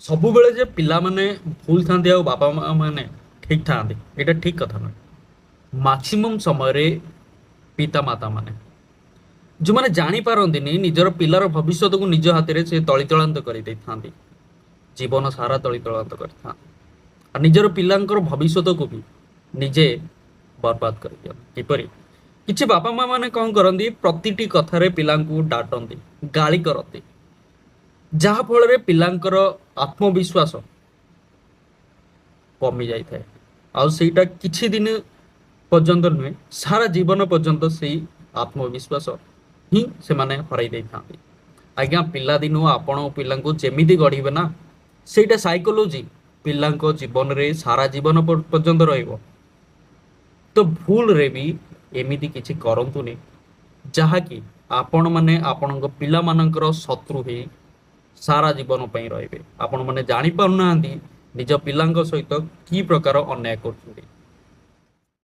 ସବୁବେଳେ ଯେ ପିଲାମାନେ ଭୁଲ ଥାନ୍ତି ଆଉ ବାପା ମା ମାନେ ଠିକ ଥାନ୍ତି ଏଇଟା ଠିକ କଥା ନୁହେଁ। ମାକ୍ସିମମ୍ ସମୟରେ ପିତା ମାତା ମାନେ ଯେଉଁମାନେ ଜାଣିପାରନ୍ତିନି ନିଜର ପିଲାର ଭବିଷ୍ୟତକୁ ନିଜ ହାତରେ ସେ ତଳିତଳାନ୍ତ କରିଦେଇଥାନ୍ତି, ଜୀବନ ସାରା ତଳିତଳାନ୍ତ କରିଥାନ୍ତି ଆଉ ନିଜର ପିଲାଙ୍କର ଭବିଷ୍ୟତକୁ ବି ନିଜେ ବର୍ବାଦ କରିଦିଅନ୍ତି। କିପରି କିଛି ବାପା ମା ମାନେ କ'ଣ କରନ୍ତି, ପ୍ରତିଟି କଥାରେ ପିଲାଙ୍କୁ ଡାଟନ୍ତି, ଗାଳି କରନ୍ତି, ଯାହା ଫଳରେ ପିଲାଙ୍କର ଆତ୍ମବିଶ୍ୱାସ କମି ଯାଇଥାଏ। ଆଉ ସେଇଟା କିଛି ଦିନ ପର୍ଯ୍ୟନ୍ତ ନୁହେଁ, ସାରା ଜୀବନ ପର୍ଯ୍ୟନ୍ତ ସେଇ ଆତ୍ମବିଶ୍ୱାସ ହିଁ ସେମାନେ ହରାଇ ଦେଇଥାନ୍ତି। ଆଜ୍ଞା, ପିଲାଦିନୁ ଆପଣ ପିଲାଙ୍କୁ ଯେମିତି ଗଢ଼ିବେ ନା, ସେଇଟା ସାଇକୋଲୋଜି ପିଲାଙ୍କ ଜୀବନରେ ସାରା ଜୀବନ ପର୍ଯ୍ୟନ୍ତ ରହିବ। ତ ଭୁଲରେ ବି ଏମିତି କିଛି କରନ୍ତୁନି ଯାହାକି ଆପଣମାନେ ଆପଣଙ୍କ ପିଲାମାନଙ୍କର ଶତ୍ରୁ ହେଇ ସାରା ଜୀବନ ପାଇଁ ରହିବେ। ଆପଣମାନେ ଜାଣିପାରୁନାହାନ୍ତି ନିଜ ପିଲାଙ୍କ ସହିତ କି ପ୍ରକାର ଅନ୍ୟାୟ କରୁଛନ୍ତି।